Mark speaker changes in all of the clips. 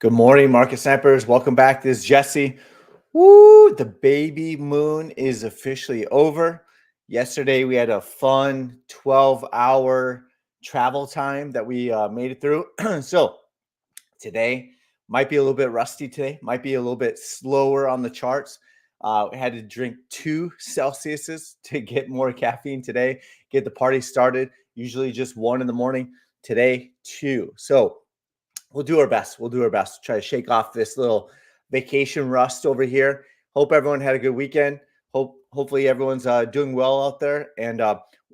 Speaker 1: Good morning, market snipers. Welcome back. This is Jesse. Woo! The baby moon is officially over. Yesterday, we had a fun 12-hour travel time that we made it through. So today might be a little bit rusty today, might be a little bit slower on the charts. I had to drink 2 Celsiuses to get more caffeine today, get the party started. Usually just 1 in the morning. Today, 2. So we'll do our best. We'll do our best to try to shake off this little vacation rust over here. Hope everyone had a good weekend. Hopefully everyone's doing well out there. And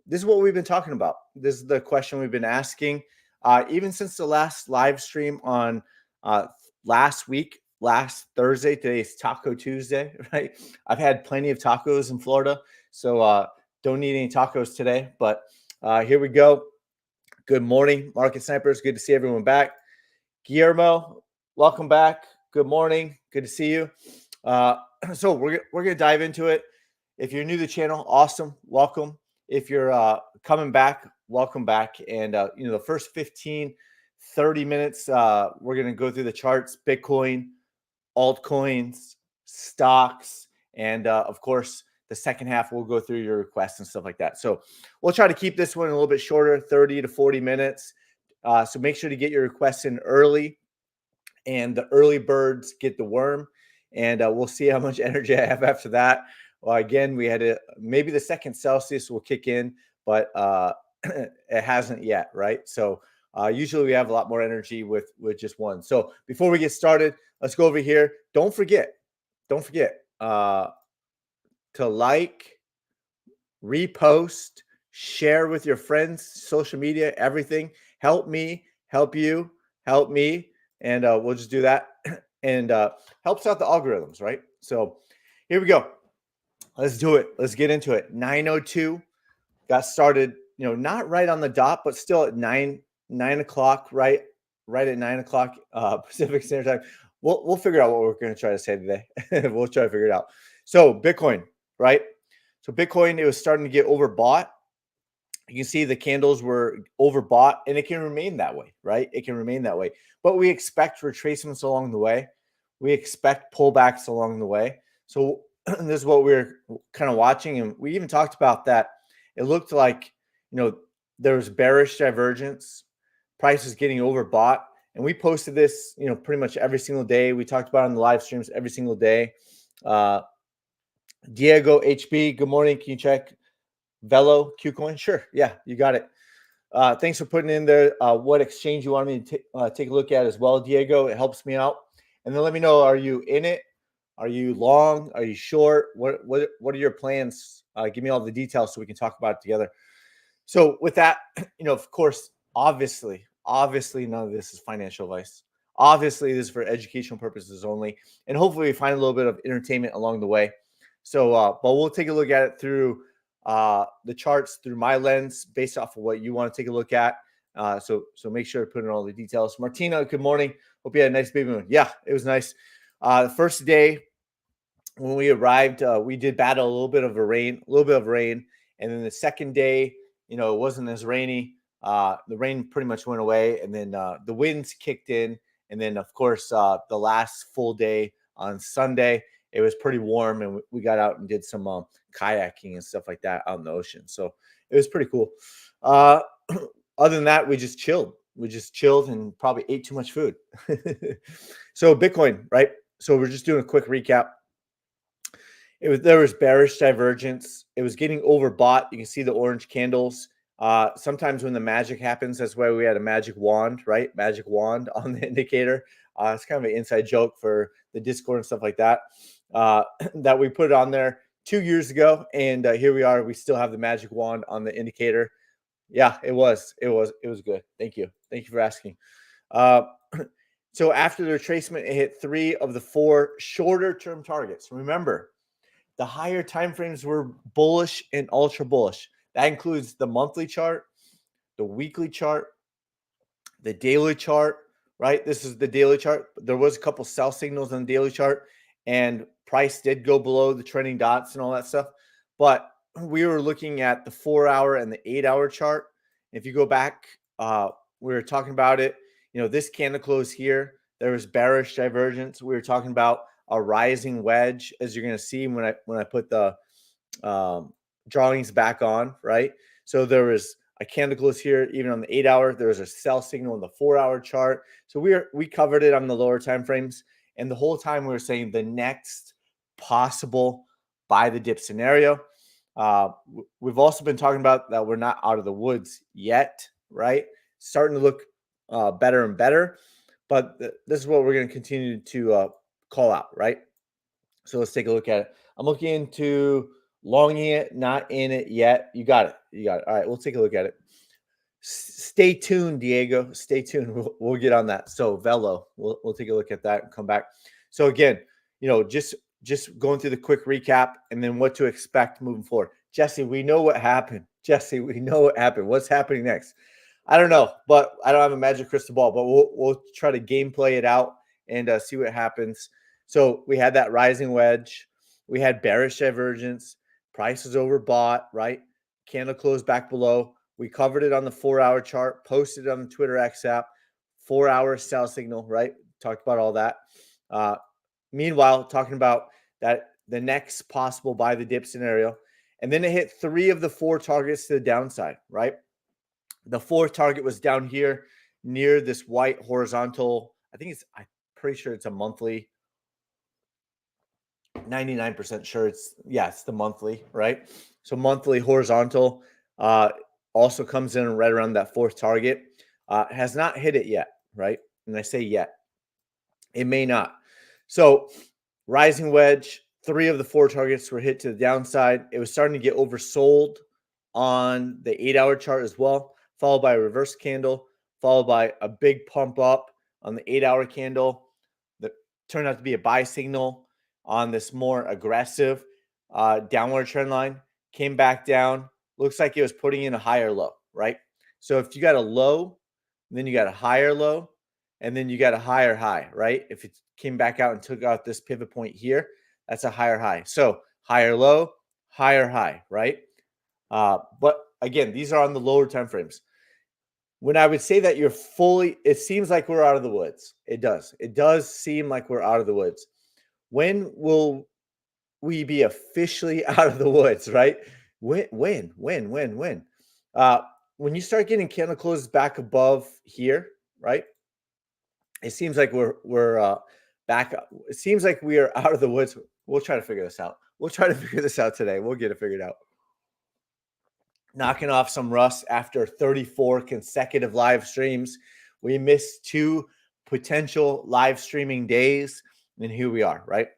Speaker 1: this is what we've been talking about. This is the question we've been asking even since the last live stream on last week, last Thursday. Today's Taco Tuesday, right? I've had plenty of tacos in Florida, so don't need any tacos today. But here we go. Good morning, market snipers. Good to see everyone back. Guillermo, welcome back. Good morning. Good to see you. So we're gonna dive into it. If you're new to the channel, awesome. Welcome. If you're coming back, welcome back. And the first 15, 30 minutes, we're gonna go through the charts, Bitcoin, altcoins, stocks, and of course, the second half we'll go through your requests and stuff like that. So we'll try to keep this one a little bit shorter, 30 to 40 minutes. So make sure to get your requests in early, and the early birds get the worm. And we'll see how much energy I have after that. Well, again, we had maybe the second Celsius will kick in, but it hasn't yet, right? So usually we have a lot more energy with just one. So before we get started, let's go over here. Don't forget to like, repost, share with your friends, social media, everything. Help me, help you, help me, and we'll just do that. And helps out the algorithms, right? So here we go. Let's do it. Let's get into it. 9:02 got started. Not right on the dot, but still at 9 o'clock, right at 9 o'clock Pacific Standard Time. We'll figure out what we're going to try to say today. We'll try to figure it out. So Bitcoin, right? So Bitcoin, it was starting to get overbought. You can see the candles were overbought, and it can remain that way, right? It can remain that way. But we expect retracements along the way. We expect pullbacks along the way. So this is what we're kind of watching. And we even talked about that. It looked like, there was bearish divergence. Price is getting overbought. And we posted this, pretty much every single day. We talked about it on the live streams every single day. Diego HB, good morning. Can you check Velo Qcoin? Sure. Yeah, you got it. Thanks for putting in there what exchange you want me to take a look at as well, Diego. It helps me out. And then let me know, are you in it? Are you long? Are you short? What are your plans? Give me all the details so we can talk about it together. So with that, of course, obviously, none of this is financial advice. Obviously, this is for educational purposes only. And hopefully we find a little bit of entertainment along the way. So, but we'll take a look at it through the charts, through my lens, based off of what you want to take a look at. So make sure to put in all the details. Martina, good morning. Hope you had a nice baby moon. Yeah, it was nice. The first day when we arrived, we did battle a little bit of rain. And then the second day, it wasn't as rainy. The rain pretty much went away, and then the winds kicked in. And then, of course, the last full day on Sunday, it was pretty warm, and we got out and did some kayaking and stuff like that out in the ocean. So it was pretty cool. Other than that, we just chilled. And probably ate too much food. So Bitcoin, right? So we're just doing a quick recap. There was bearish divergence. It was getting overbought. You can see the orange candles. Sometimes when the magic happens, that's why we had a magic wand, right? Magic wand on the indicator. It's kind of an inside joke for the Discord and stuff like that. That we put on there 2 years ago, and here we are. We still have the magic wand on the indicator. Yeah, it was good. Thank you for asking. So after the retracement, it hit 3 of the 4 shorter term targets. Remember, the higher time frames were bullish and ultra bullish. That includes the monthly chart, the weekly chart, the daily chart, right? This is the daily chart. There was a couple sell signals on the daily chart, and price did go below the trending dots and all that stuff. But we were looking at the 4-hour and the 8-hour chart. If you go back, we were talking about it. This candle close here, There was bearish divergence. We were talking about a rising wedge, as you're going to see when I put the drawings back on, right? So there was a candle close here, even on the 8-hour. There was a sell signal on the 4-hour chart. So we covered it on the lower time frames, and the whole time we were saying the next possible buy the dip scenario. We've also been talking about that we're not out of the woods yet, right? Starting to look better and better, but this is what we're going to continue to call out, right? So let's take a look at it. I'm looking into longing it, not in it yet. You got it. You got it. All right, we'll take a look at it. Stay tuned, Diego. Stay tuned. We'll get on that. So Velo, we'll take a look at that and come back. So again, just going through the quick recap and then what to expect moving forward. Jesse, we know what happened. Jesse, we know what happened. What's happening next? I don't know, but I don't have a magic crystal ball, but we'll try to gameplay it out and see what happens. So we had that rising wedge. We had bearish divergence. Price is overbought, right? Candle closed back below. We covered it on the 4-hour chart, posted it on the Twitter X app, 4-hour sell signal, right? Talked about all that. Meanwhile, talking about that the next possible buy the dip scenario. And then it hit 3 of the 4 targets to the downside, right? The 4th target was down here near this white horizontal. I'm pretty sure it's a monthly. 99% sure it's the monthly, right? So monthly horizontal also comes in right around that 4th target. Has not hit it yet, right? And I say yet. It may not. So rising wedge, 3 of the 4 targets were hit to the downside. It was starting to get oversold on the 8-hour chart as well, followed by a reverse candle, followed by a big pump up on the 8-hour candle that turned out to be a buy signal on this more aggressive downward trend line. Came back down. Looks like it was putting in a higher low, right? So if you got a low, then you got a higher low, and then you got a higher high, right? If it came back out and took out this pivot point here, that's a higher high. So higher low, higher high, right? But again, these are on the lower time frames. When I would say that it seems like we're out of the woods. It does. It does seem like we're out of the woods. When will we be officially out of the woods, right? When? When you start getting candle closes back above here, right? It seems like we're back. It seems like we are out of the woods. We'll try to figure this out. We'll try to figure this out today. We'll get it figured out. Knocking off some rust after 34 consecutive live streams. We missed 2 potential live streaming days, and here we are, right?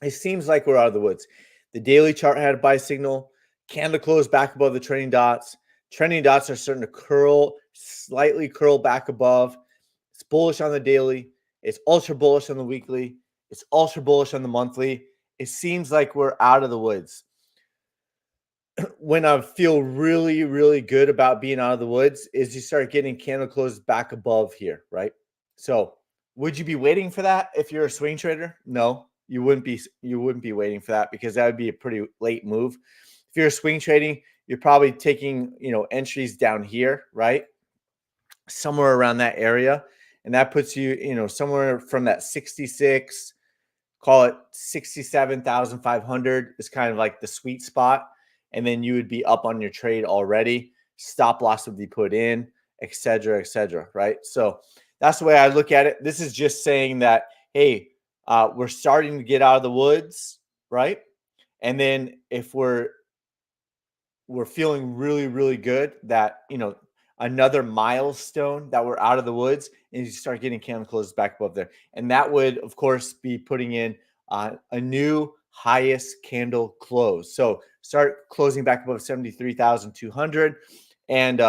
Speaker 1: It seems like we're out of the woods. The daily chart had a buy signal. Candle closed back above the trending dots. Trending dots are starting to slightly curl back above. It's bullish on the daily. It's ultra bullish on the weekly. It's ultra bullish on the monthly. It seems like we're out of the woods. When I feel really, really good about being out of the woods is you start getting candle closes back above here, right? So would you be waiting for that if you're a swing trader? No, you wouldn't be waiting for that because that would be a pretty late move. If you're swing trading, you're probably taking, entries down here, right? Somewhere around that area. And that puts you, somewhere from that 66, call it 67,500 is kind of like the sweet spot. And then you would be up on your trade already. Stop loss would be put in, et cetera, right? So that's the way I look at it. This is just saying that, hey, we're starting to get out of the woods, right? And then if we're feeling really, really good that, another milestone that we're out of the woods, and you start getting candle closes back above there. And that would, of course, be putting in a new highest candle close. So start closing back above 73,200 and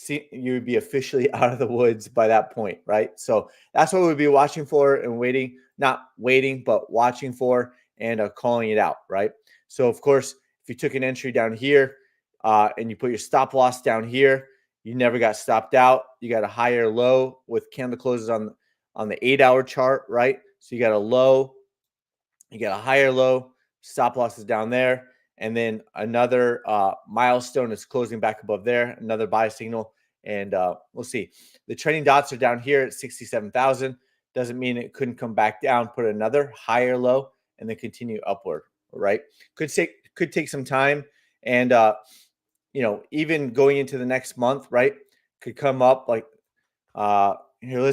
Speaker 1: you would be officially out of the woods by that point, right? So that's what we'd be watching for and not waiting, but watching for and calling it out, right? So of course, if you took an entry down here and you put your stop loss down here, you never got stopped out. You got a higher low with candle closes on the 8-hour chart, right? So you got a low, you got a higher low, stop loss is down there, and then another milestone is closing back above there, another buy signal, and we'll see. The trending dots are down here at 67,000. doesn't mean it couldn't come back down, put another higher low, and then continue upward, right? Could take some time, and even going into the next month, right? Could come up like here.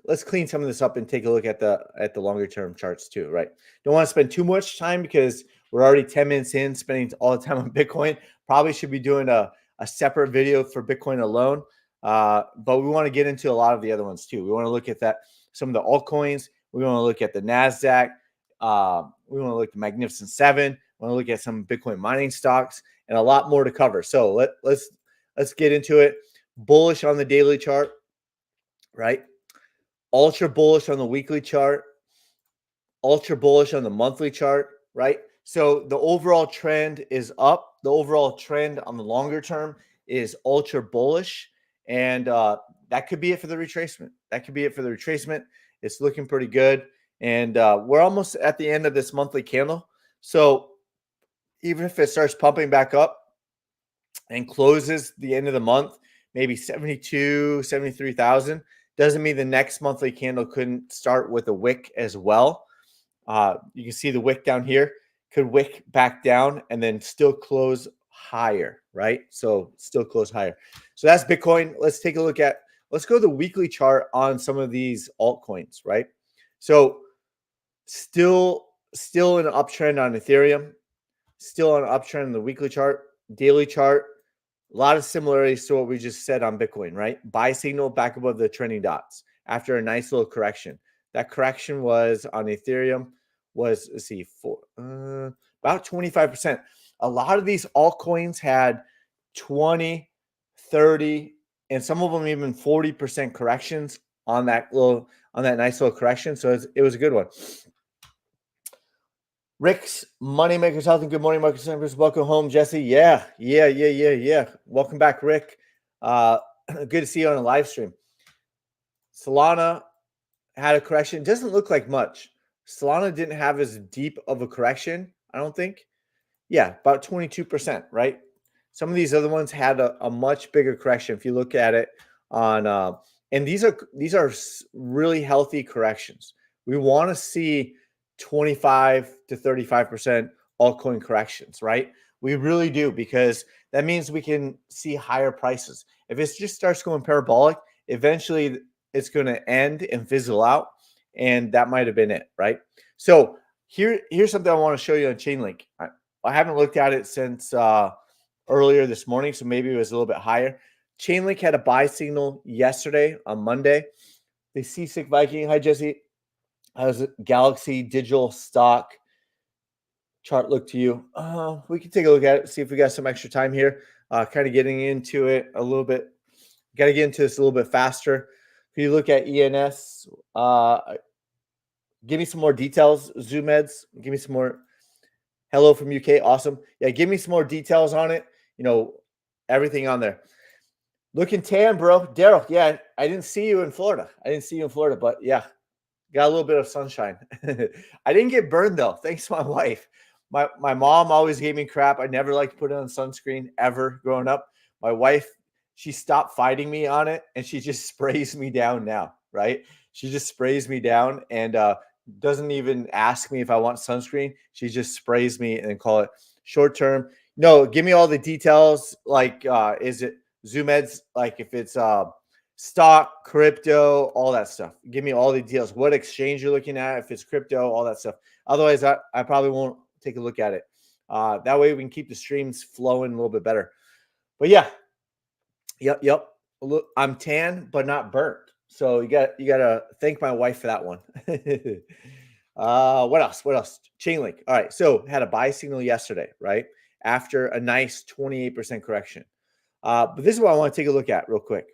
Speaker 1: Let's clean some of this up and take a look at the longer term charts too, right? Don't want to spend too much time because we're already 10 minutes in, spending all the time on Bitcoin. Probably should be doing a separate video for Bitcoin alone. But we want to get into a lot of the other ones too. We want to look at some of the altcoins. We want to look at the NASDAQ. We want to look at the Magnificent Seven. We want to look at some Bitcoin mining stocks and a lot more to cover. So let's get into it. Bullish on the daily chart, right? Ultra bullish on the weekly chart, ultra bullish on the monthly chart, right? So the overall trend is up. The overall trend on the longer term is ultra bullish. And that could be it for the retracement. It's looking pretty good. And we're almost at the end of this monthly candle. So even if it starts pumping back up and closes the end of the month, maybe 72, 73,000, doesn't mean the next monthly candle couldn't start with a wick as well. You can see the wick down here could wick back down and then still close higher, right? So still close higher. So that's Bitcoin. Let's go to the weekly chart on some of these altcoins, right? So still an uptrend on Ethereum, still on an uptrend in the weekly chart, daily chart. A lot of similarities to what we just said on Bitcoin, right? Buy signal back above the trending dots after a nice little correction. That correction was on Ethereum was, let's see, about 25%. A lot of these altcoins had 20, 30, and some of them even 40% corrections on that nice little correction. So it was a good one. Rick's Moneymakers Health and Good Morning Market Centers. Welcome home, Jesse. Yeah. Welcome back, Rick. Good to see you on a live stream. Solana had a correction. Doesn't look like much. Solana didn't have as deep of a correction, I don't think. Yeah, about 22%, right? Some of these other ones had a much bigger correction. If you look at it on, and these are really healthy corrections. We want to see 25 to 35% altcoin corrections, right? We really do, because that means we can see higher prices. If it just starts going parabolic, eventually it's going to end and fizzle out, and that might have been it, right? So here's something I want to show you on Chainlink. I haven't looked at it since earlier this morning, so maybe it was a little bit higher. Chainlink had a buy signal yesterday on Monday. The Seasick Viking, hi Jesse. How's it? Galaxy Digital Stock chart look to you? We can take a look at it, see if we got some extra time here. Kind of getting into it a little bit. Got to get into this a little bit faster. If you look at ENS, give me some more details. ZoomEds, give me some more. Hello from UK, awesome. Yeah, give me some more details on it. Everything on there. Looking tan, bro. Daryl, yeah, I didn't see you in Florida. But yeah, got a little bit of sunshine. I didn't get burned though. Thanks to my wife. My mom always gave me crap. I never liked to put on sunscreen ever growing up. My wife, she stopped fighting me on it, and she just sprays me down now, right? She just sprays me down and doesn't even ask me if I want sunscreen. She just sprays me and call it short term. No, give me all the details. Like, is it ZoomEds? Like if it's stock, crypto, all that stuff. Give me all the details. What exchange you're looking at, if it's crypto, all that stuff. Otherwise, I probably won't take a look at it. That way we can keep the streams flowing a little bit better. But yeah, yep. Look, I'm tan, but not burnt. So you got to thank my wife for that one. What else? Chainlink. All right. So had a buy signal yesterday, right? After a nice 28% correction. But this is what I want to take a look at real quick.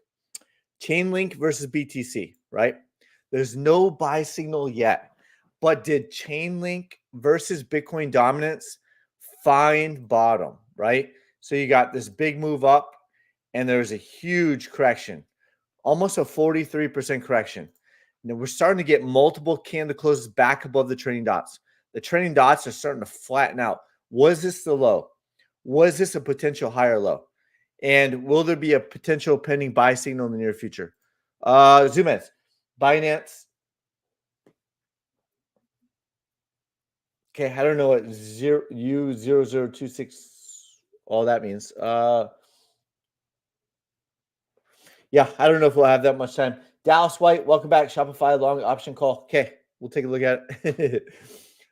Speaker 1: Chainlink versus BTC, right? There's no buy signal yet, but did Chainlink versus Bitcoin dominance find bottom, right? So you got this big move up, and there's a huge correction, almost a 43% correction. Now we're starting to get multiple candle closes back above the trending dots. The trending dots are starting to flatten out. Was this the low? Was this a potential higher low? And will there be a potential pending buy signal in the near future? ZoomEds, Binance, Okay, I don't know what U0026 all that means. Yeah, I don't know if we'll have that much time. Dallas White, welcome back. Shopify long option call. Okay, we'll take a look at it.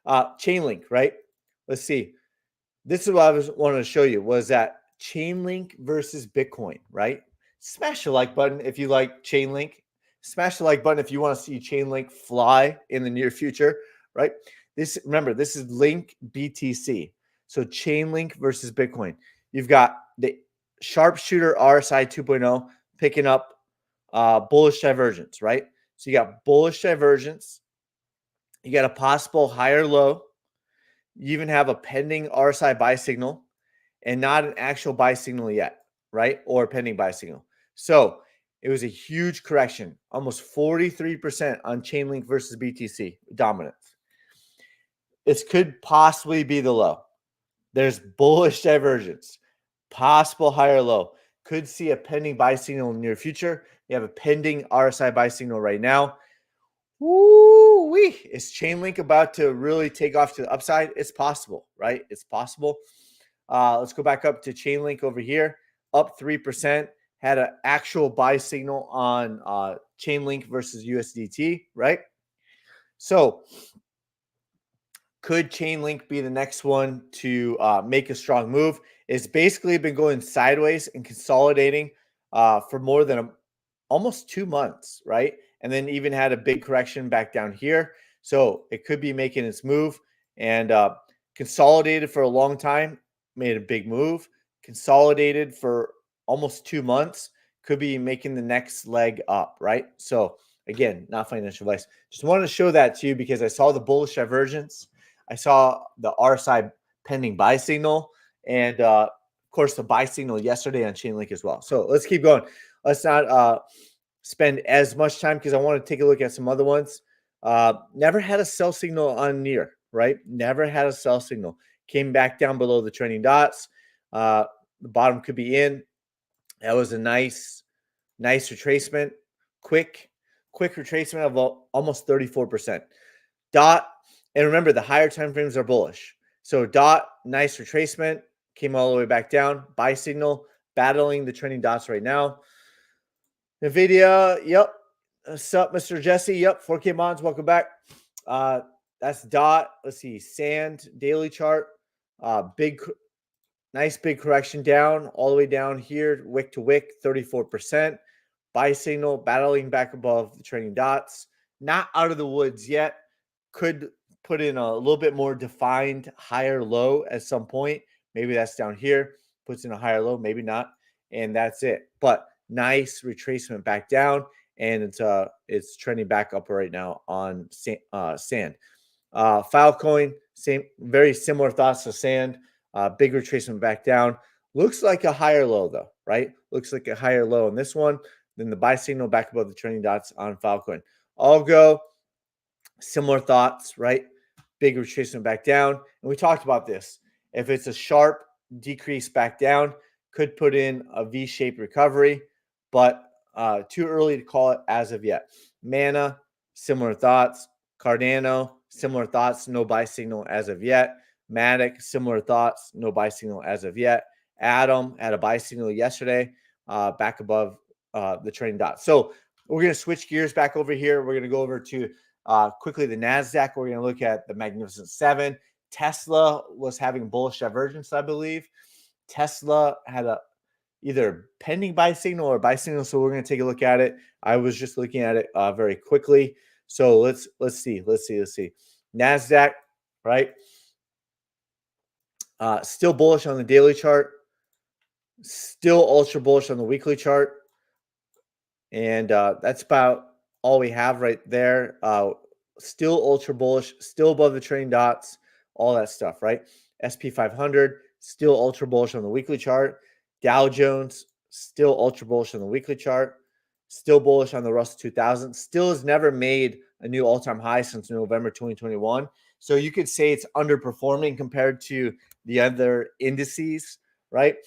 Speaker 1: Chainlink, right? Let's see. This is what I was wanting to show you was that Chainlink versus Bitcoin, right? Smash the like button if you like Chainlink. Smash the like button if you want to see Chainlink fly in the near future, right? Remember, this is Link BTC. So Chainlink versus Bitcoin. You've got the Sharpshooter RSI 2.0 picking up bullish divergence, right? So you got bullish divergence. You got a possible higher low. You even have a pending RSI buy signal and not an actual buy signal yet, right? Or pending buy signal. So it was a huge correction, almost 43% on Chainlink versus BTC dominance. This could possibly be the low. There's bullish divergence, possible higher low. Could see a pending buy signal in the near future. You have a pending RSI buy signal right now. Woo-wee. Is Chainlink about to really take off to the upside? It's possible, right? It's possible. Let's go back up to Chainlink over here, up 3%. Had an actual buy signal on Chainlink versus USDT, right? So could Chainlink be the next one to make a strong move? It's basically been going sideways and consolidating for more than almost 2 months, right? And then even had a big correction back down here. So it could be making its move and consolidated for a long time, made a big move, consolidated for almost 2 months, could be making the next leg up, right? So again, not financial advice. Just wanted to show that to you because I saw the bullish divergence. I saw the RSI pending buy signal and of course the buy signal yesterday on Chainlink as well. So let's keep going. Let's not spend as much time because I want to take a look at some other ones. Never had a sell signal on near, right? Never had a sell signal. Came back down below the trending dots. The bottom could be in. That was a nice retracement. Quick retracement of almost 34%. Dot, and remember the higher time frames are bullish. So dot, nice retracement, came all the way back down. Buy signal, battling the trending dots right now. NVIDIA, yep. What's up, Mr. Jesse? Yep, 4K Mons, welcome back. That's dot. Let's see, sand, daily chart. Nice big correction down, all the way down here, wick to wick, 34%. Buy signal, battling back above the trending dots. Not out of the woods yet. Could put in a little bit more defined higher low at some point. Maybe that's down here. Puts in a higher low, maybe not. And that's it. But nice retracement back down. And it's trending back up right now on sand. Filecoin, same, very similar thoughts to sand. Big retracement back down. Looks like a higher low though, right? Looks like a higher low on this one. Then the buy signal back above the trending dots on Filecoin. Algo, similar thoughts, right? Big retracement back down. And we talked about this. If it's a sharp decrease back down, could put in a V-shaped recovery, but too early to call it as of yet. Mana, similar thoughts. Cardano, similar thoughts. No buy signal as of yet. Matic, similar thoughts. No buy signal as of yet. Atom had a buy signal yesterday, back above the trending dot. So we're going to switch gears back over here. We're going to go over to quickly the NASDAQ. We're going to look at the Magnificent Seven. Tesla was having bullish divergence, I believe. Tesla had a either pending buy signal or buy signal, so we're going to take a look at it. I was just looking at it very quickly. So let's see. NASDAQ, right? Still bullish on the daily chart. Still ultra bullish on the weekly chart. And that's about all we have right there. Still ultra bullish, still above the trending dots, all that stuff, right? SP 500, still ultra bullish on the weekly chart. Dow Jones, still ultra bullish on the weekly chart. Still bullish on the Russell 2000. Still has never made a new all-time high since November 2021. So you could say it's underperforming compared to the other indices, right?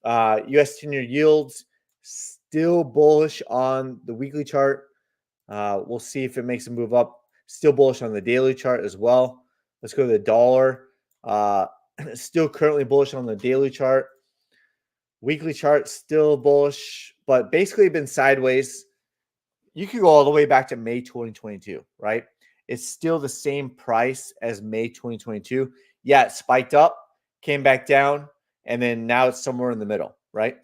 Speaker 1: US 10-year yields, still bullish on the weekly chart. We'll see if it makes a move up. Still bullish on the daily chart as well. Let's go to the dollar. Still currently bullish on the daily chart. Weekly chart still bullish, but basically been sideways. You could go all the way back to May 2022, right? It's still the same price as May 2022. Yeah, it spiked up, came back down, and then now it's somewhere in the middle, right?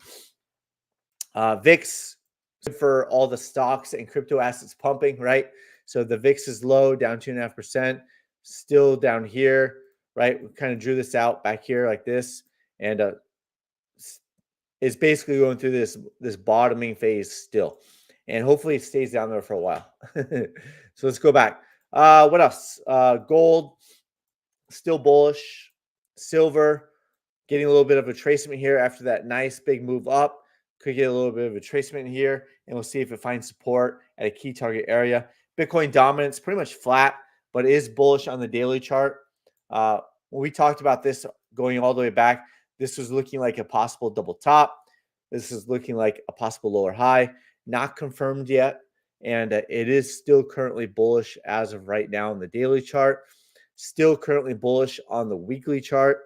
Speaker 1: VIX for all the stocks and crypto assets pumping, right? So the VIX is low, down 2.5%, still down here, right? We kind of drew this out back here like this, and it's basically going through this bottoming phase still, and hopefully it stays down there for a while. So let's go back. What else? Gold still bullish. Silver getting a little bit of a tracement here after that nice big move up. Could get a little bit of a tracement here, and we'll see if it finds support at a key target area. Bitcoin dominance pretty much flat, but is bullish on the daily chart. When we talked about this going all the way back, this was looking like a possible double top. This is looking like a possible lower high, not confirmed yet. And it is still currently bullish as of right now on the daily chart. Still currently bullish on the weekly chart.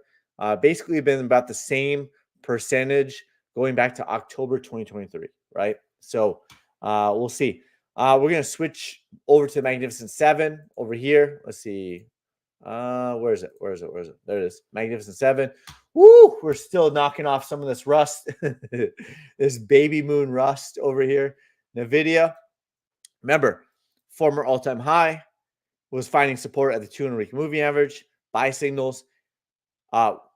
Speaker 1: Basically been about the same percentage going back to October 2023, right? So we'll see. We're going to switch over to the Magnificent Seven over here. Let's see. Where is it? There it is. Magnificent Seven. Woo! We're still knocking off some of this rust, this baby moon rust over here. NVIDIA, remember, former all-time high, was finding support at the 200-week moving average, buy signals.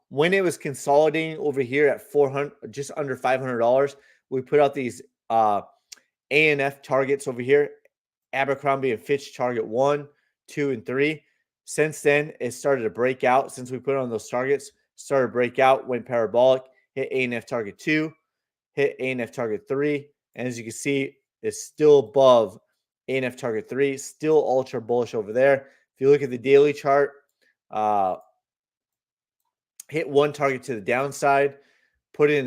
Speaker 1: When it was consolidating over here at 400, just under $500, we put out these ANF targets over here, Abercrombie and Fitch target 1, 2, and 3. Since then, it started to break out. Since we put on those targets, started to break out, went parabolic, hit ANF target 2, hit ANF target 3, and as you can see, it's still above ANF target 3, still ultra bullish over there. If you look at the daily chart, hit one target to the downside, put in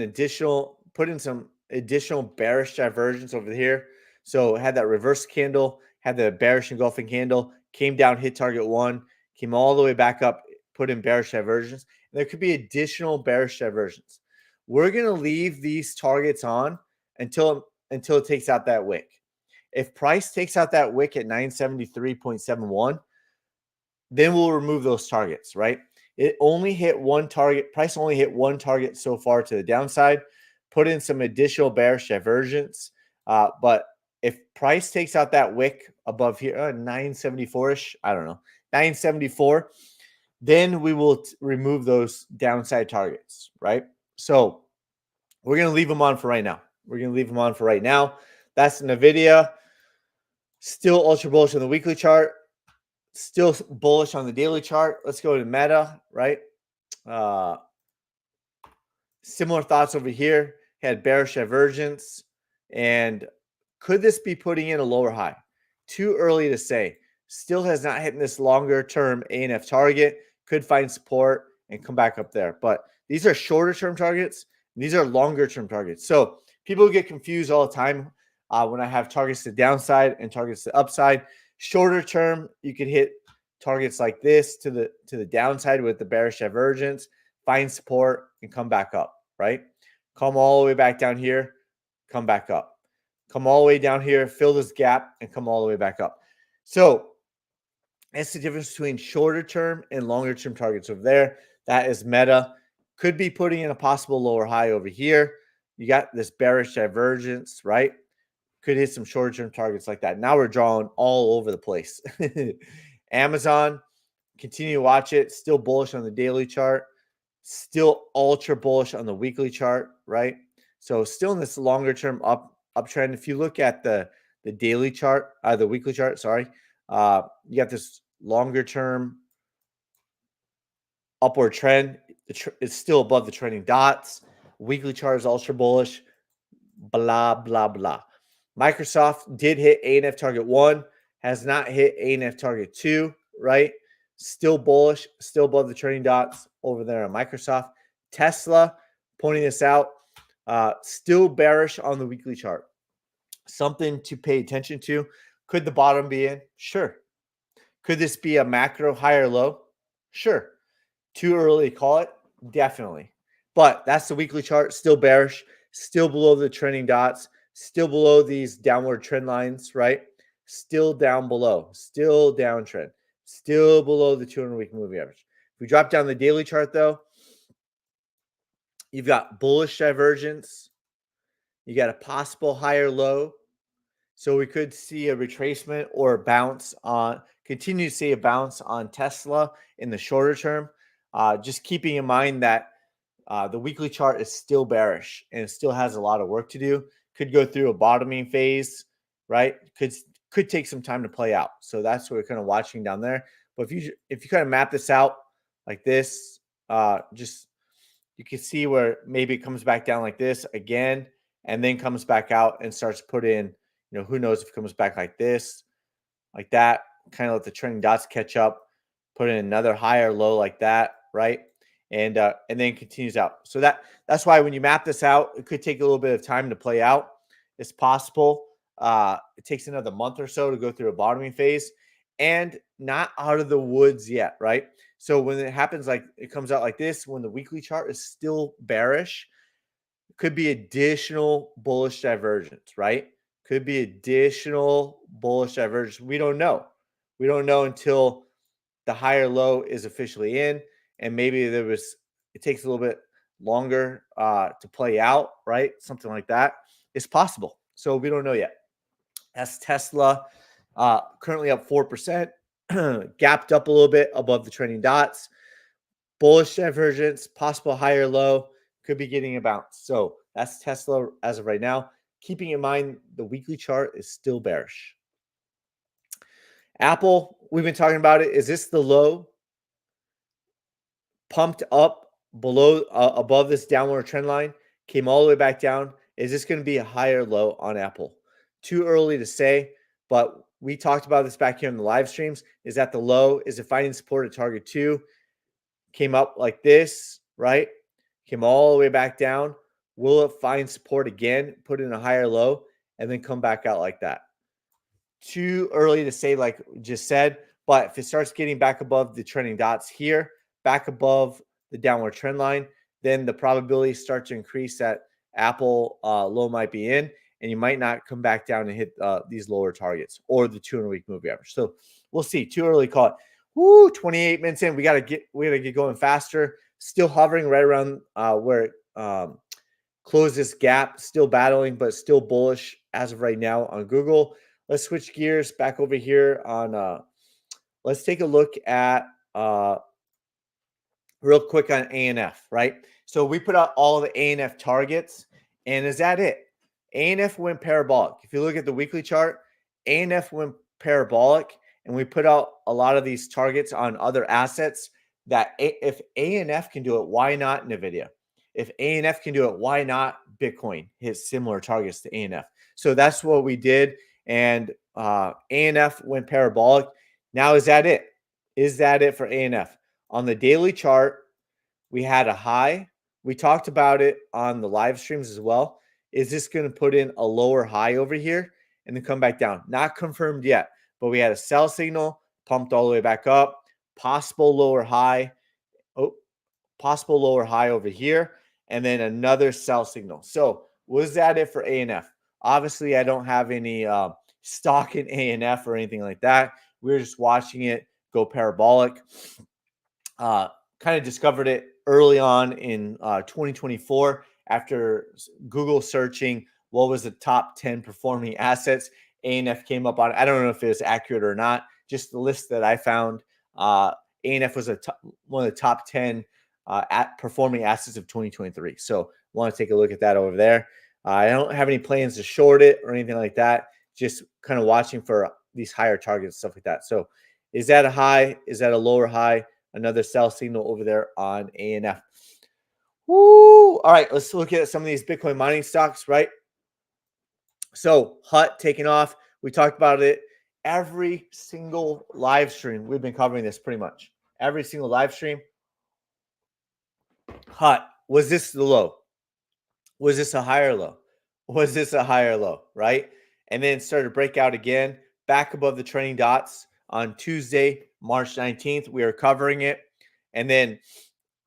Speaker 1: some additional bearish divergence over here. So had that reverse candle, had the bearish engulfing candle, came down, hit target 1, came all the way back up, put in bearish divergence. And there could be additional bearish divergence. We're going to leave these targets on until it takes out that wick. If price takes out that wick at 973.71, then we'll remove those targets, right? It only hit one target. Price only hit one target so far to the downside. Put in some additional bearish divergence. But if price takes out that wick above here, 974-ish, I don't know, 974, then we will remove those downside targets, right? So we're going to leave them on for right now. That's NVIDIA. Still ultra bullish on the weekly chart. Still bullish on the daily chart. Let's go to Meta, right? Similar thoughts over here. Had bearish divergence. And could this be putting in a lower high? Too early to say. Still has not hit this longer term ANF target. Could find support and come back up there. But these are shorter term targets. These are longer term targets. So people get confused all the time when I have targets to the downside and targets to the upside. Shorter term, you could hit targets like this to the downside with the bearish divergence, find support, and come back up, right? Come all the way back down here, come back up. Come all the way down here, fill this gap, and come all the way back up. So that's the difference between shorter term and longer term targets over there. That is Meta. Could be putting in a possible lower high over here. You got this bearish divergence, right? Could hit some short-term targets like that. Now we're drawing all over the place. Amazon, continue to watch it. Still bullish on the daily chart. Still ultra bullish on the weekly chart, right? So still in this longer-term uptrend. If you look at the daily chart, the weekly chart, sorry, you got this longer-term upward trend. It's still above the trending dots. Weekly chart is ultra bullish. Blah, blah, blah. Microsoft did hit ANF target 1, has not hit ANF target 2, right? Still bullish, still above the trending dots over there on Microsoft. Tesla, pointing this out, still bearish on the weekly chart. Something to pay attention to. Could the bottom be in? Sure. Could this be a macro high or low? Sure. Too early to call it? Definitely. But that's the weekly chart, still bearish, still below the trending dots, still below these downward trend lines, right? Still down below, still downtrend, still below the 200-week moving average. If we drop down the daily chart, though, you've got bullish divergence, you got a possible higher low. So we could see a retracement or a bounce on, continue to see a bounce on Tesla in the shorter term. Just keeping in mind that the weekly chart is still bearish and it still has a lot of work to do. Could go through a bottoming phase, right? Could take some time to play out. So that's what we're kind of watching down there. But if you kind of map this out like this, just you can see where maybe it comes back down like this again, and then comes back out and starts to put in, who knows if it comes back like this, like that, kind of let the trending dots catch up, put in another higher low like that, right? And then continues out. So that's why when you map this out, it could take a little bit of time to play out. It's possible. It takes another month or so to go through a bottoming phase, and not out of the woods yet, right? So when it happens, like it comes out like this, when the weekly chart is still bearish, could be additional bullish divergence, right? Could be additional bullish divergence. We don't know. We don't know until the higher low is officially in, and maybe it takes a little bit longer to play out, right? Something like that is possible. So we don't know yet. That's Tesla, currently up 4%, gapped up a little bit above the trending dots. Bullish divergence, possible higher low, could be getting a bounce. So that's Tesla as of right now. Keeping in mind the weekly chart is still bearish. Apple, we've been talking about it. Is this the low? Pumped up below, above this downward trend line, came all the way back down. Is this going to be a higher low on Apple? Too early to say, but we talked about this back here in the live streams. Is that the low? Is it finding support at target 2? Came up like this, right? Came all the way back down. Will it find support again, put in a higher low, and then come back out like that? Too early to say, like just said, but if it starts getting back above the trending dots here, back above the downward trend line, then the probability start to increase that Apple low might be in, and you might not come back down and hit these lower targets or the 200-week moving average. So we'll see. Too early to call it. Woo, 28 minutes in. We gotta get going faster. Still hovering right around where it closed this gap. Still battling, but still bullish as of right now on Google. Let's switch gears back over here on. Let's take a look at real quick on ANF, right? So we put out all the ANF targets, and is that it? ANF went parabolic. If you look at the weekly chart, ANF went parabolic, and we put out a lot of these targets on other assets that if ANF can do it, why not NVIDIA? If ANF can do it, why not Bitcoin hit similar targets to ANF? So that's what we did, and ANF went parabolic. Now, is that it? Is that it for ANF? On the daily chart, we had a high. We talked about it on the live streams as well. Is this going to put in a lower high over here and then come back down? Not confirmed yet, but we had a sell signal, pumped all the way back up, possible lower high. Oh, possible lower high over here, and then another sell signal. So was that it for ANF? Obviously, I don't have any stock in ANF or anything like that. We're just watching it go parabolic. Kind of discovered it early on in 2024 after Google searching what was the top 10 performing assets. ANF came up on it. I don't know if it was accurate or not. Just the list that I found, ANF was one of the top 10 performing assets of 2023. So want to take a look at that over there. I don't have any plans to short it or anything like that. Just kind of watching for these higher targets, stuff like that. So is that a high? Is that a lower high? Another sell signal over there on ANF. Woo! All right, let's look at some of these Bitcoin mining stocks, right? So HUT taking off. We talked about it every single live stream. We've been covering this pretty much. Every single live stream. HUT, was this the low? Was this a higher low? Was this a higher low, right? And then started to break out again, back above the trending dots on Tuesday, March 19th. We are covering it. And then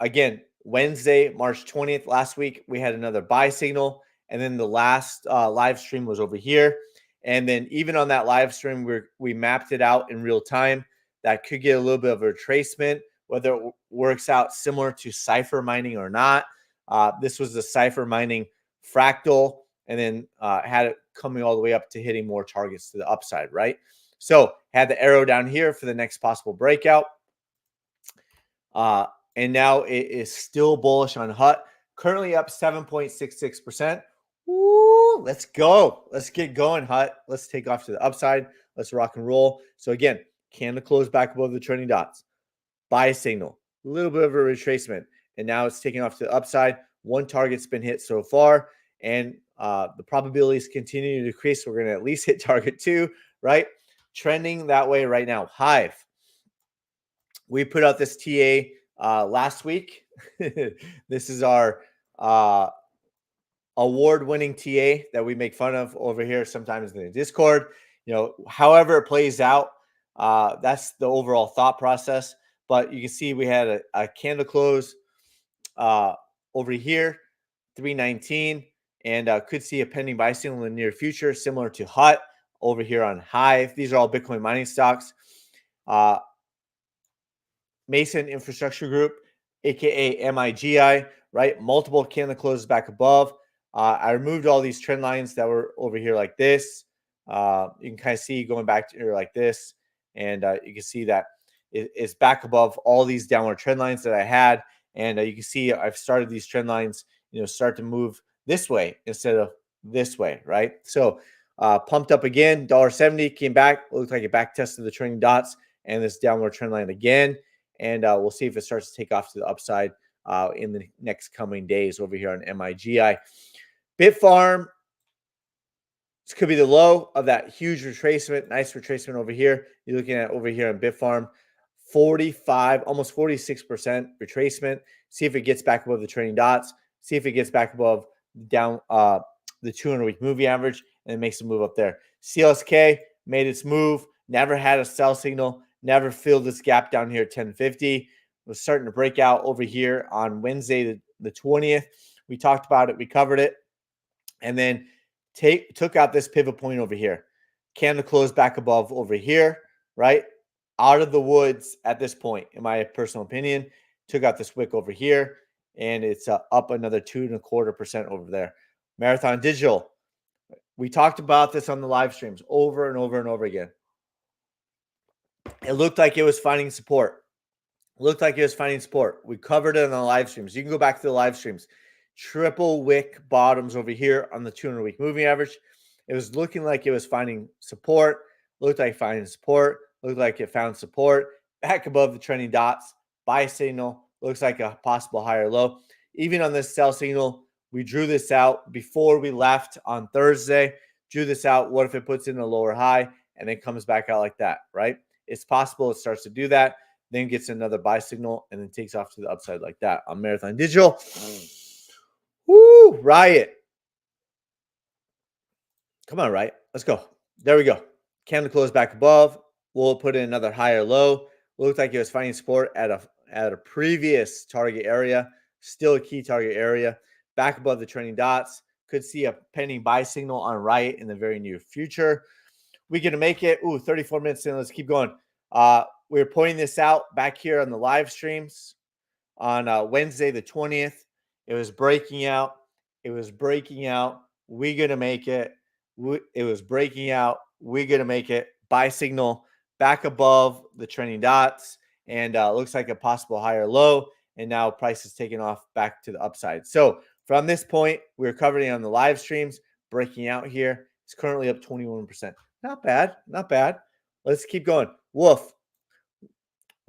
Speaker 1: again, Wednesday, March 20th, last week, we had another buy signal. And then the last live stream was over here. And then even on that live stream, we mapped it out in real time. That could get a little bit of a retracement, whether it works out similar to cipher mining or not. This was the cipher mining fractal, and then had it coming all the way up to hitting more targets to the upside, right? So had the arrow down here for the next possible breakout. And now it is still bullish on HUT, currently up 7.66%. Woo, let's go. Let's get going, HUT. Let's take off to the upside. Let's rock and roll. So again, candle close back above the trending dots. Buy signal, a little bit of a retracement. And now it's taking off to the upside. One target's been hit so far. And the probabilities continue to decrease. So we're going to at least hit target 2, right? Trending that way right now. Hive. We put out this TA last week. This is our award-winning TA that we make fun of over here sometimes in the Discord. However it plays out, that's the overall thought process. But you can see we had a candle close over here, 319, and could see a pending buy signal in the near future, similar to HUT over here on Hive. These are all Bitcoin mining stocks. Mason Infrastructure Group, aka MIGI, right? Multiple candle closes back above. I removed all these trend lines that were over here like this. You can kind of see going back to here like this, and you can see that it's back above all these downward trend lines that I had. And you can see I've started these trend lines, start to move this way instead of this way, right? So pumped up again, $1.70, came back, looked like it back tested the trending dots and this downward trend line again. And we'll see if it starts to take off to the upside in the next coming days over here on MIGI. Bitfarm, this could be the low of that huge retracement. Nice retracement over here. You're looking at over here on Bitfarm, 45, almost 46% retracement. See if it gets back above the trending dots. See if it gets back above down the 200-week moving average, and it makes a move up there. CLSK made its move. Never had a sell signal. Never filled this gap down here at 1050. Was starting to break out over here on Wednesday, the 20th. We talked about it. We covered it. And then took out this pivot point over here. Candle closed back above over here, right? Out of the woods at this point, in my personal opinion. Took out this wick over here, and it's up another 2.25% over there. Marathon Digital. We talked about this on the live streams over and over and over again. It looked like it was finding support. We covered it on the live streams. You can go back to the live streams. Triple wick bottoms over here on the 200-week moving average. It was looking like it was finding support. Looked like finding support. Looked like it found support. Back above the trending dots. Buy signal. Looks like a possible higher low. Even on this sell signal, we drew this out before we left on Thursday. Drew this out. What if it puts in a lower high and then comes back out like that, right? It's possible it starts to do that, then gets another buy signal, and then takes off to the upside like that on Marathon Digital. Woo, Riot. Come on, Riot. Let's go. There we go. Candle close back above. We'll put in another higher low. Looked like it was finding support at a previous target area. Still a key target area. Back above the trending dots. Could see a pending buy signal on Riot in the very near future. We going to make it. 34 minutes in. Let's keep going. We're pointing this out back here on the live streams on Wednesday, the 20th. It was breaking out. We're going to make it. It was breaking out. We're going to make it. Buy signal back above the trending dots, and looks like a possible higher low. And now price is taking off back to the upside. So from this point, we're covering on the live streams, breaking out here. It's currently up 21%. Not bad. Let's keep going. Wolf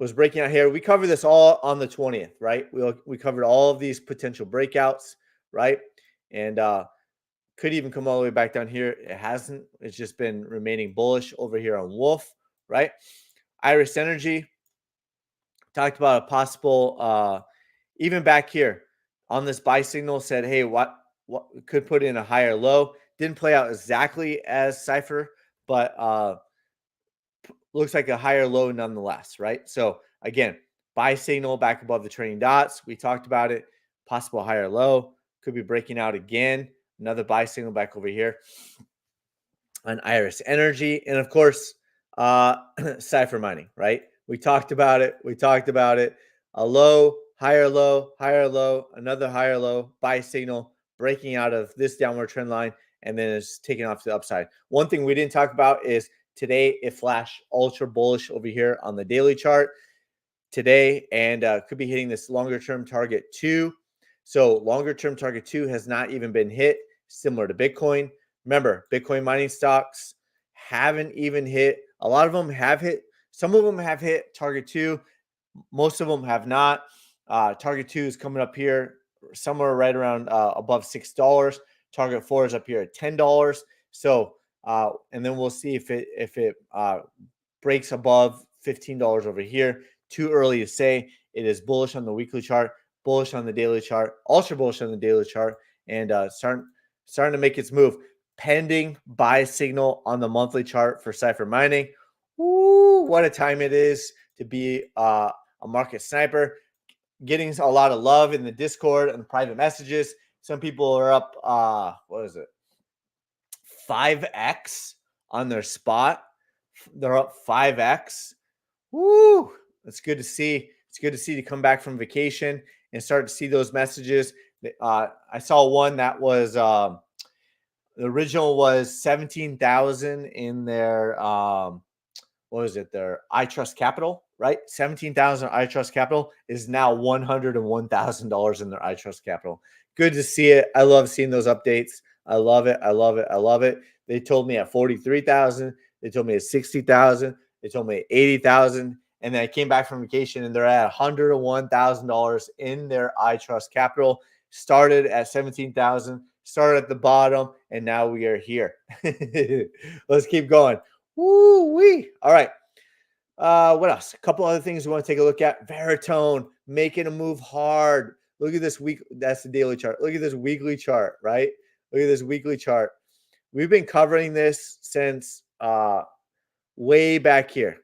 Speaker 1: was breaking out here. We covered this all on the 20th, right? We covered all of these potential breakouts, right? And could even come all the way back down here. It hasn't. It's just been remaining bullish over here on Wolf, right? Iris Energy talked about a possible, even back here on this buy signal, said, hey, what could put in a higher low. Didn't play out exactly as Cypher, but looks like a higher low nonetheless, right? So again, Buy signal back above the trading dots. We talked about it. Possible higher low. Could be breaking out again. Another buy signal back over here on Iris Energy. And of course, Cypher mining, right? We talked about it. We talked about it. A low, higher low, higher low, another higher low, buy signal, breaking out of this downward trend line, and then it's taking off to the upside. One thing we didn't talk about is today it flashed ultra bullish over here on the daily chart today, and could be hitting this longer term target 2. So longer term target 2 has not even been hit, similar to Bitcoin. Remember, Bitcoin mining stocks haven't even hit. A lot of them have hit. Some of them have hit target 2. Most of them have not. Target 2 is coming up here somewhere right around above $6. Target 4 is up here at $10. So and then we'll see if it breaks above $15 over here. Too early to say. It is bullish on the weekly chart, bullish on the daily chart, ultra bullish on the daily chart, and starting to make its move. Pending buy signal on the monthly chart for Cypher mining. Ooh, what a time it is to be a market sniper. Getting a lot of love in the Discord and private messages. Some people are up, what is it? 5x on their spot. They're up 5x. Woo! It's good to see. It's good to see to come back from vacation and start to see those messages. I saw one that was the original was 17,000 in their what was it? Their I Trust Capital, right? 17,000 I Trust Capital is now $101,000 in their I Trust Capital. Good to see it. I love seeing those updates. I love it. I love it. I love it. They told me at 43,000. They told me at 60,000. They told me 80,000, and then I came back from vacation, and they're at $101,000 in their I Trust Capital. Started at 17,000, started at the bottom, and now we are here. Let's keep going. Woo wee! All right. What else? A couple other things we want to take a look at. Veritone making a move hard. Look at this week. That's the daily chart. Look at this weekly chart, right? Look at this weekly chart. We've been covering this since way back here.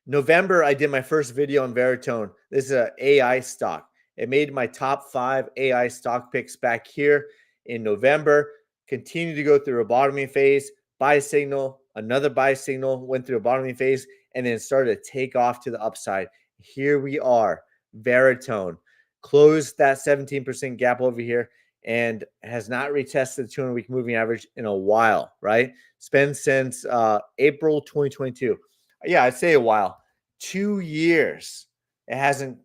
Speaker 1: November, I did my first video on Veritone. This is an AI stock. It made my top 5 AI stock picks back here in November. Continued to go through a bottoming phase, buy signal, another buy signal, went through a bottoming phase, and then started to take off to the upside. Here we are, Veritone. Closed that 17% gap over here and has not retested the 200-week moving average in a while, right? It's been since April 2022. Yeah, I'd say a while. 2 years. It hasn't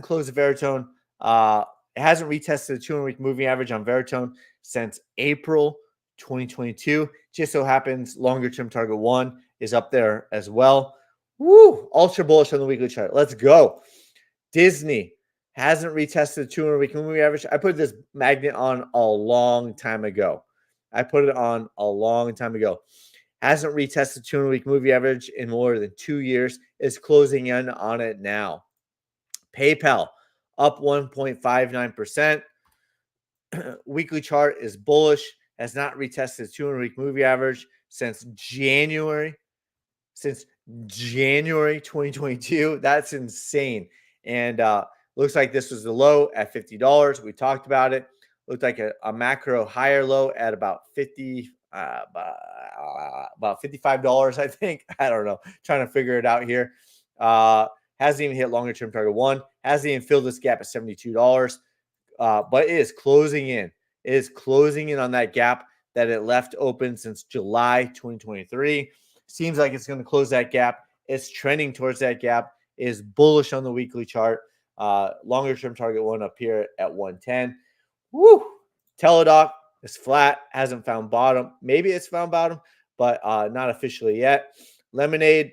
Speaker 1: closed the Veritone. It hasn't retested the 200-week moving average on Veritone since April 2022. Just so happens longer term target 1 is up there as well. Woo! Ultra bullish on the weekly chart. Let's go. Disney hasn't retested the 200-week moving average. I put this magnet on a long time ago. Hasn't retested 200-week moving average in more than 2 years. Is closing in on it now. PayPal up 1.59%. Weekly chart is bullish. Has not retested 200-week moving average since January 2022. That's insane. And looks like this was the low at $50. We talked about it. Looked like a macro higher low at about about $55, I think. I don't know. Trying to figure it out here. Hasn't even hit longer term target 1. Hasn't even filled this gap at $72. But it is closing in. It is closing in on that gap that it left open since July 2023. Seems like it's going to close that gap. It's trending towards that gap. It is bullish on the weekly chart. Longer term target 1 up here at 110. Woo! Teladoc is flat. Hasn't found bottom. Maybe it's found bottom, but not officially yet. Lemonade,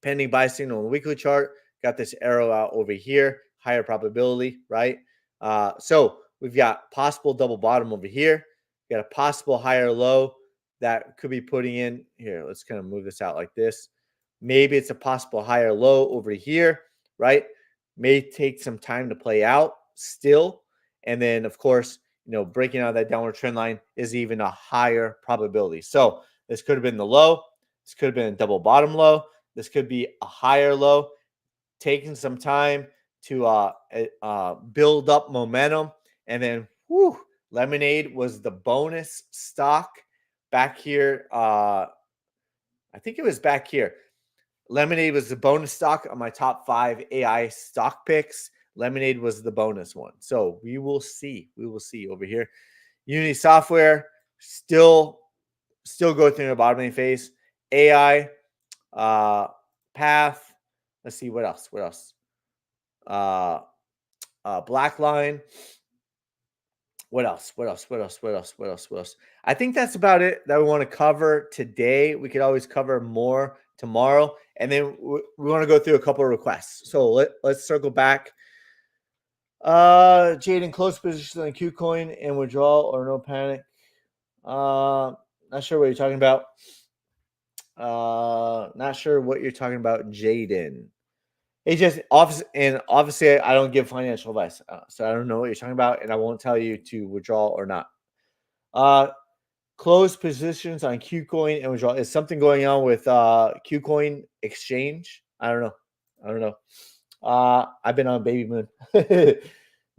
Speaker 1: pending buy signal on the weekly chart. Got this arrow out over here. Higher probability, right? So we've got possible double bottom over here. Got a possible higher low that could be putting in here. Let's kind of move this out like this. Maybe it's a possible higher low over here, right? May take some time to play out still. And then, of course, breaking out of that downward trend line is even a higher probability. So this could have been the low. This could have been a double bottom low. This could be a higher low. taking some time to build up momentum. And then, whew, Lemonade was the bonus stock back here. I think it was back here. Lemonade was the bonus stock on my top 5 AI stock picks. Lemonade was the bonus one. So we will see. We will see over here. Unity Software still going through the bottoming phase. AI path. Let's see what else. What else? Blackline. What else? What else? What else? What else? What else? What else? I think that's about it that we want to cover today. We could always cover more tomorrow, and then we want to go through a couple of requests. So let's circle back. Jaden, close position on KuCoin and withdrawal or no panic. Not sure what you're talking about. Not sure what you're talking about, Jaden. It's just obviously I don't give financial advice, so I don't know what you're talking about, and I won't tell you to withdraw or not. Close positions on KuCoin and withdraw. Is something going on with KuCoin exchange? I don't know. I've been on Baby Moon.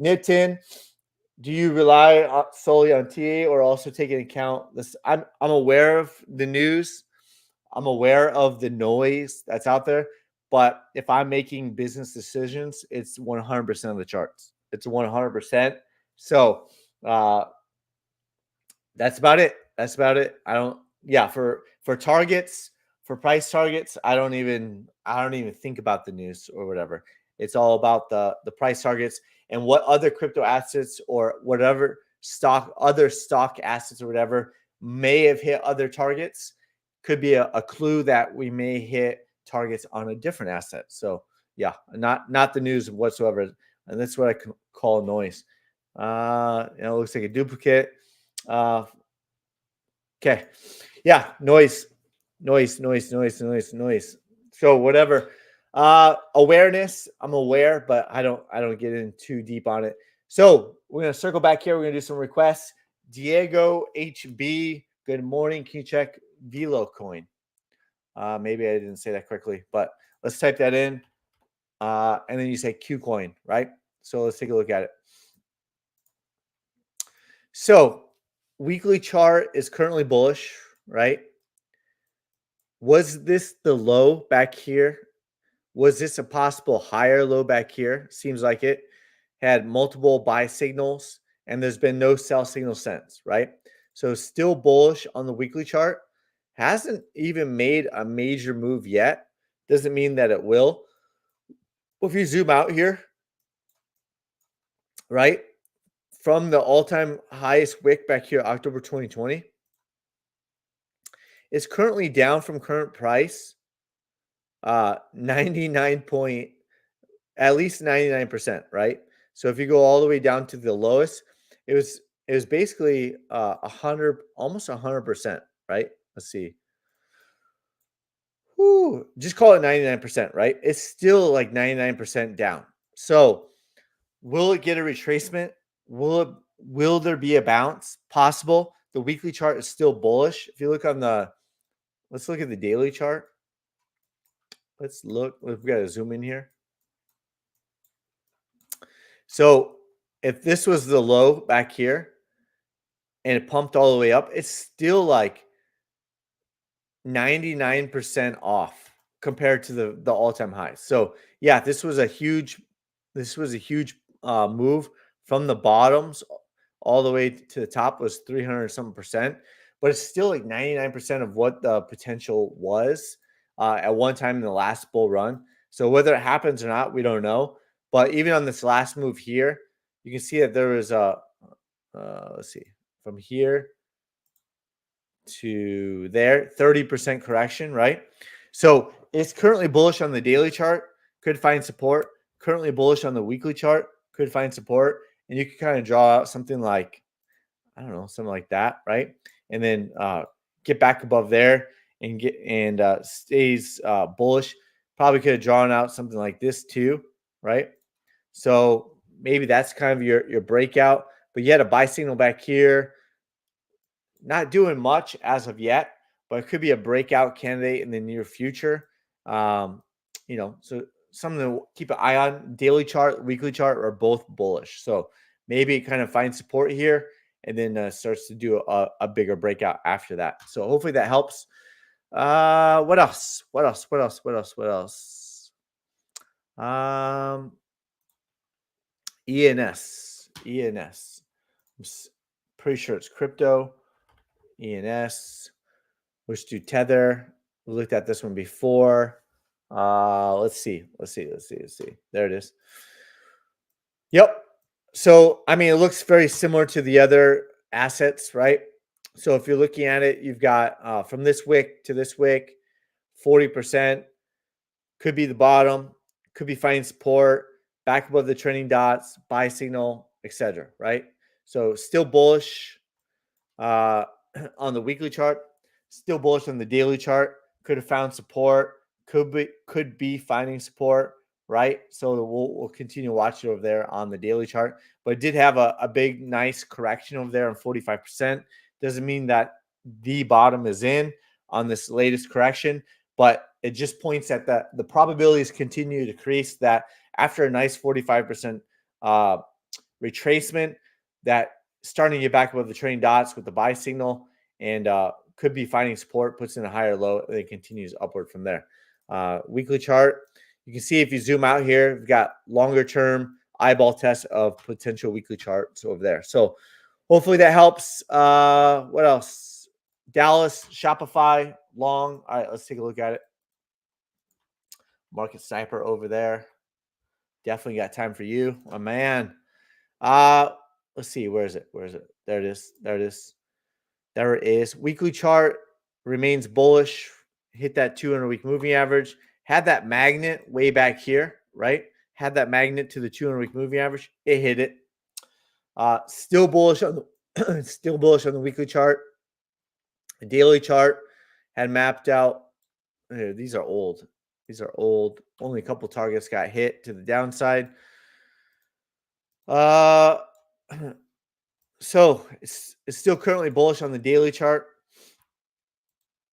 Speaker 1: Nitin, do you rely solely on TA or also take into account this? I'm aware of the news. I'm aware of the noise that's out there. But if I'm making business decisions, it's 100% of the charts. It's 100%. So that's about it. That's about it. I don't. Yeah, for targets, for price targets, I don't even think about the news or whatever. It's all about the price targets and what other crypto assets or whatever other stock assets or whatever may have hit other targets. Could be a clue that we may hit targets on a different asset. So yeah, not the news whatsoever. And that's what I call noise. It looks like a duplicate. Okay. Yeah, noise. So whatever. Awareness, I'm aware, but I don't get in too deep on it. So we're gonna circle back here. We're gonna do some requests. Diego HB, good morning. Can you check Velo coin? Maybe I didn't say that correctly, but let's type that in. And then you say KuCoin, right? So let's take a look at it. So weekly chart is currently bullish, right? Was this the low back here? Was this a possible higher low back here? Seems like it. Had multiple buy signals, and there's been no sell signal since, right? So still bullish on the weekly chart. Hasn't even made a major move yet. Doesn't mean that it will. Well, if you zoom out here, right, from the all-time highest wick back here, October 2020, it's currently down from current price 99 point, at least 99%, right? So if you go all the way down to the lowest, it was basically 100, almost 100%, right? Let's see. Whew, just call it 99%, right? It's still like 99% down. So will it get a retracement? Will there be a bounce? Possible. The weekly chart is still bullish. If you look on let's look at the daily chart. Let's look. We've got to zoom in here. So if this was the low back here and it pumped all the way up, it's still like 99% off compared to the all-time high. So yeah, this was a huge move from the bottoms all the way to the top. Was 300 something percent, but it's still like 99% of what the potential was at one time in the last bull run. So whether it happens or not, we don't know. But even on this last move here, you can see that there was a let's see, from here to there, 30% correction, right? So it's currently bullish on the daily chart, could find support. Currently bullish on the weekly chart, could find support. And you can kind of draw out something like, I don't know, something like that, right? And then get back above there and stays bullish. Probably could have drawn out something like this too, right? So maybe that's kind of your breakout. But you had a buy signal back here. Not doing much as of yet, but it could be a breakout candidate in the near future. So something to keep an eye on. Daily chart, weekly chart are both bullish. So maybe it kind of finds support here and then starts to do a bigger breakout after that. So hopefully that helps. What else? What else? What else? What else? What else? ENS. ENS. Pretty sure it's crypto. ENS. Let's do Tether. We looked at this one before. Let's see. There it is. Yep. So, I mean, it looks very similar to the other assets, right? So if you're looking at it, you've got from this wick to this wick, 40% could be the bottom, could be finding support, back above the trending dots, buy signal, etc. Right? So still bullish uh, on the weekly chart, still bullish on the daily chart. Could have found support, could be finding support, right? So we'll continue watching over there on the daily chart, but it did have a big, nice correction over there on 45%. Doesn't mean that the bottom is in on this latest correction, but it just points at that the probabilities continue to decrease. That after a nice 45% retracement, that starting to get back above the trailing dots with the buy signal and could be finding support, puts in a higher low, and then continues upward from there. Weekly chart, you can see if you zoom out here, we've got longer term eyeball test of potential weekly charts over there. So hopefully that helps. What else? Dallas, Shopify, long. All right, let's take a look at it. Market Sniper over there. Definitely got time for you, my man. Let's see. Where is it? There it is. There it is. Weekly chart remains bullish. Hit that 200-week moving average. Had that magnet way back here, right? Had that magnet to the 200-week moving average. It hit it. Still bullish on the still bullish on the weekly chart. The daily chart had mapped out. These are old. Only a couple targets got hit to the downside. So it's still currently bullish on the daily chart.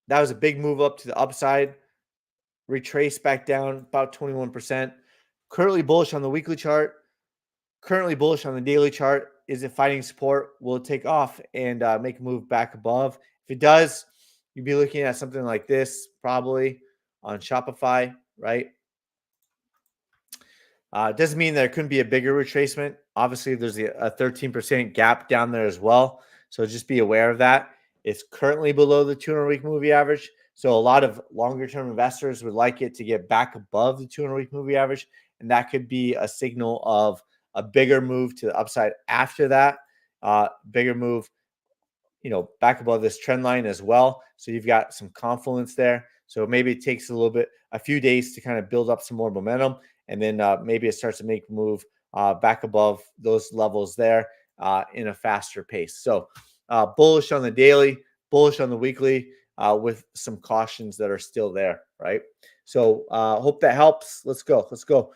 Speaker 1: That was a big move up to the upside. Retrace back down about 21%. Currently bullish on the weekly chart. Currently bullish on the daily chart. Is it fighting support? Will it take off and make a move back above? If it does, you'd be looking at something like this probably on Shopify, right? Doesn't mean there couldn't be a bigger retracement. Obviously, there's a 13% gap down there as well. So just be aware of that. It's currently below the 200-week moving average. So a lot of longer-term investors would like it to get back above the 200-week moving average. And that could be a signal of a bigger move to the upside after that. Bigger move, back above this trend line as well. So you've got some confluence there. So maybe it takes a few days to kind of build up some more momentum. And then maybe it starts to make a move back above those levels there in a faster pace. So bullish on the daily, bullish on the weekly with some cautions that are still there, right? So hope that helps. Let's go.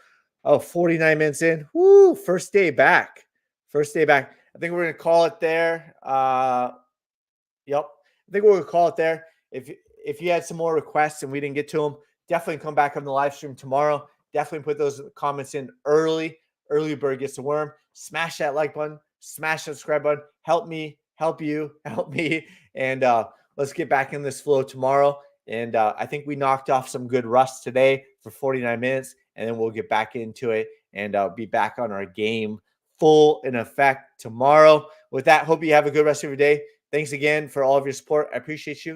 Speaker 1: Oh, 49 minutes in. Woo, first day back. I think we're going to call it there. Yep. I think we're going to call it there. If you had some more requests and we didn't get to them, definitely come back on the live stream tomorrow. Definitely put those comments in early. Early bird gets the worm. Smash that like button. Smash that subscribe button. Help me. Help you. Help me. And let's get back in this flow tomorrow. And I think we knocked off some good rust today for 49 minutes. And then we'll get back into it and be back on our game full in effect tomorrow. With that, hope you have a good rest of your day. Thanks again for all of your support. I appreciate you.